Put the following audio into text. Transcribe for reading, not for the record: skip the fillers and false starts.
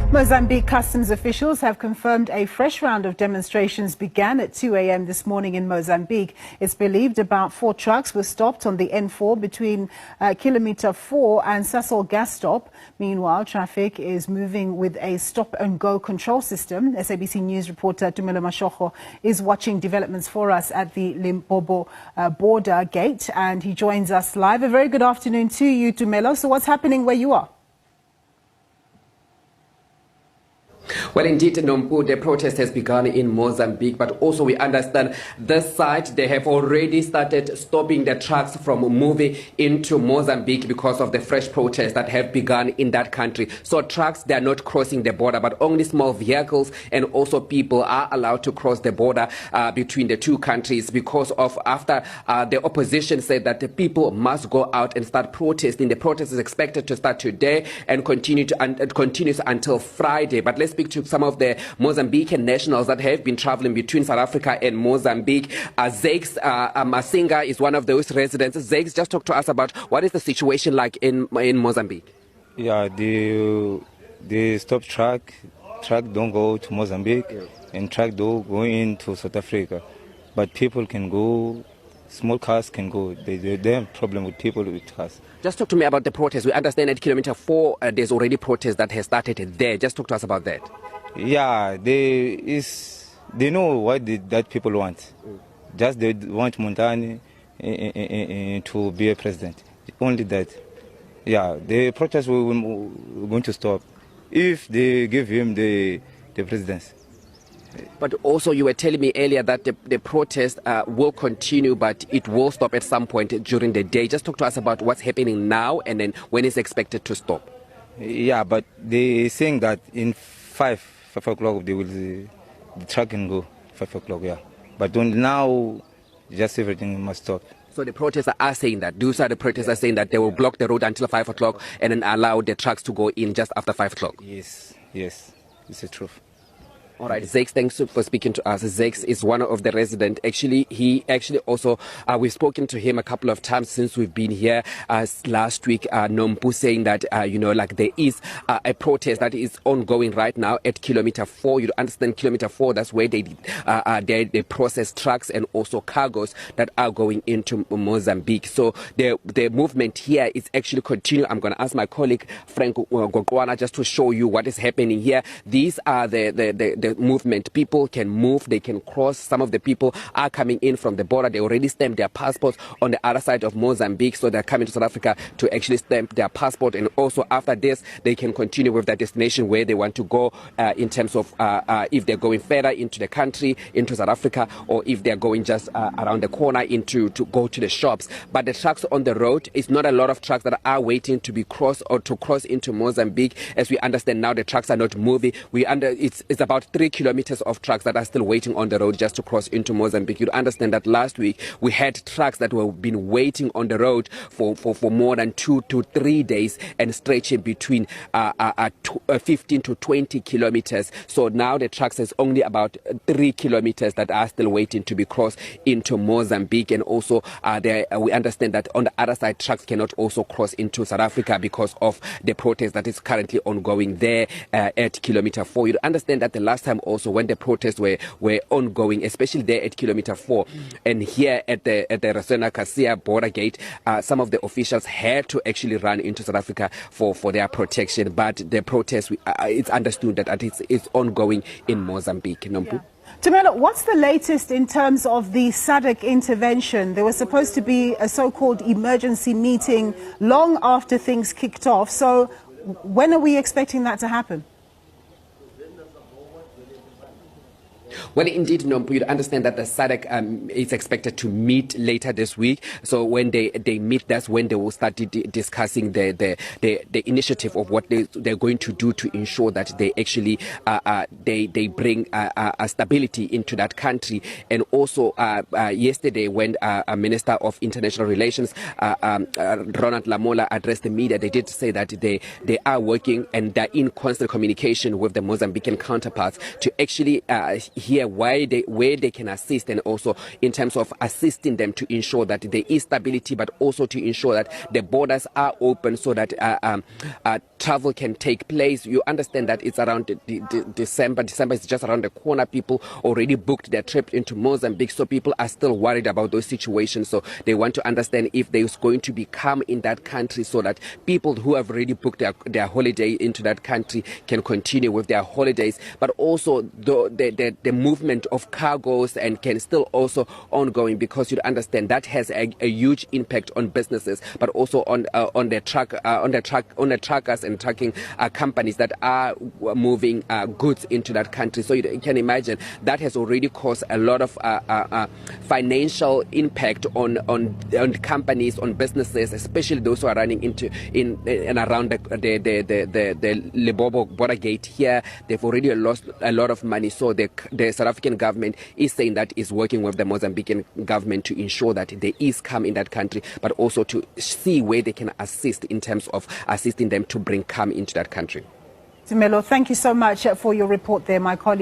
Mozambique customs officials have confirmed a fresh round of demonstrations began at 2 a.m. this morning in Mozambique. It's believed about 4 trucks were stopped on the N4 between kilometer 4 and Sasol gas stop. Meanwhile, traffic is moving with a stop-and-go control system. SABC News reporter Tumelo Mashogo is watching developments for us at the Limpopo border gate, and he joins us live. A very good afternoon to you, Tumelo. So what's happening where you are? Well, indeed, Nompu, the protest has begun in Mozambique, but also we understand this side, they have already started stopping the trucks from moving into Mozambique because of the fresh protests that have begun in that country. So trucks, they are not crossing the border, but only small vehicles and also people are allowed to cross the border between the two countries because of after the opposition said that the people must go out and start protesting. The protest is expected to start today and continues until Friday. But let's speak to some of the Mozambican nationals that have been traveling between South Africa and Mozambique. Zakes Masinga is one of those residents. Zakes, just talk to us about what is the situation like in Mozambique. Yeah, the stop truck don't go to Mozambique, and truck do go into South Africa. But people can go, small cars can go. They have problem with people with cars. Just talk to me about the protest. We understand at kilometer 4 there's already protest that has started there. Just talk to us about that. Yeah, they know what that people want. Just they want Montani to be a president. Only that. Yeah, the protest we're going to stop if they give him the presidency. But also you were telling me earlier that the protest will continue, but it will stop at some point during the day. Just talk to us about what's happening now and then when it's expected to stop. Yeah, but they saying that in 5 o'clock the truck can go 5 o'clock. Yeah, but now just everything must stop. So the protesters are saying that. Those are the protesters saying that they will block the road until 5 o'clock and then allow the trucks to go in just after 5 o'clock. Yes, it's the truth. All right, Zakes, thanks for speaking to us. Zakes is one of the residents. He also, we've spoken to him a couple of times since we've been here last week. Nompu saying that, there is a protest that is ongoing right now at kilometer 4. You understand kilometer 4, that's where they process trucks and also cargoes that are going into Mozambique. So the movement here is actually continuing. I'm going to ask my colleague, Frank Gokwana, just to show you what is happening here. These are the movement. People can move, they can cross. Some of the people are coming in from the border. They already stamped their passports on the other side of Mozambique, so they're coming to South Africa to actually stamp their passport, and also after this they can continue with their destination where they want to go in terms of if they're going further into the country, into South Africa, or if they're going just around the corner to go to the shops. But the trucks on the road, it's not a lot of trucks that are waiting to be crossed or to cross into Mozambique. As we understand now, the trucks are not moving. It's about 3 kilometers of trucks that are still waiting on the road just to cross into Mozambique. You'd understand that last week we had trucks that were been waiting on the road for more than 2 to 3 days and stretching between 15 to 20 kilometers. So now the trucks is only about 3 kilometers that are still waiting to be crossed into Mozambique. And also we understand that on the other side, trucks cannot also cross into South Africa because of the protest that is currently ongoing there at kilometer 4. You'd understand that the last time also when the protests were ongoing, especially there at kilometer 4 and here at the Rasena Kasia border gate, some of the officials had to actually run into South Africa for their protection. But the protest, it's understood that it's ongoing in Mozambique. Nompu? Yeah. Tumelo, what's the latest in terms of the SADC intervention? There was supposed to be a so-called emergency meeting long after things kicked off. So when are we expecting that to happen? Well, indeed, Nompu, you understand that the SADC is expected to meet later this week. So when they meet, that's when they will start discussing the initiative of what they're going to do to ensure that they actually they bring a stability into that country. And also yesterday, when a Minister of International Relations, Ronald Lamola, addressed the media, they did say that they are working and they're in constant communication with the Mozambican counterparts to actually hear where they can assist, and also in terms of assisting them to ensure that there is stability, but also to ensure that the borders are open so that travel can take place. You understand that it's around December. December is just around the corner. People already booked their trip into Mozambique, so people are still worried about those situations. So they want to understand if there's going to be calm in that country, so that people who have already booked their holiday into that country can continue with their holidays, but also the movement of cargoes and can still also ongoing, because you understand that has a huge impact on businesses, but also on the truckers and trucking companies that are moving goods into that country. So you can imagine that has already caused a lot of financial impact on companies, on businesses, especially those who are running in and around the Libobo border gate here. They've already lost a lot of money. So the South African government is saying that is working with the Mozambican government to ensure that there is calm in that country, but also to see where they can assist in terms of assisting them to bring calm into that country. Tumelo, thank you so much for your report there, my colleague.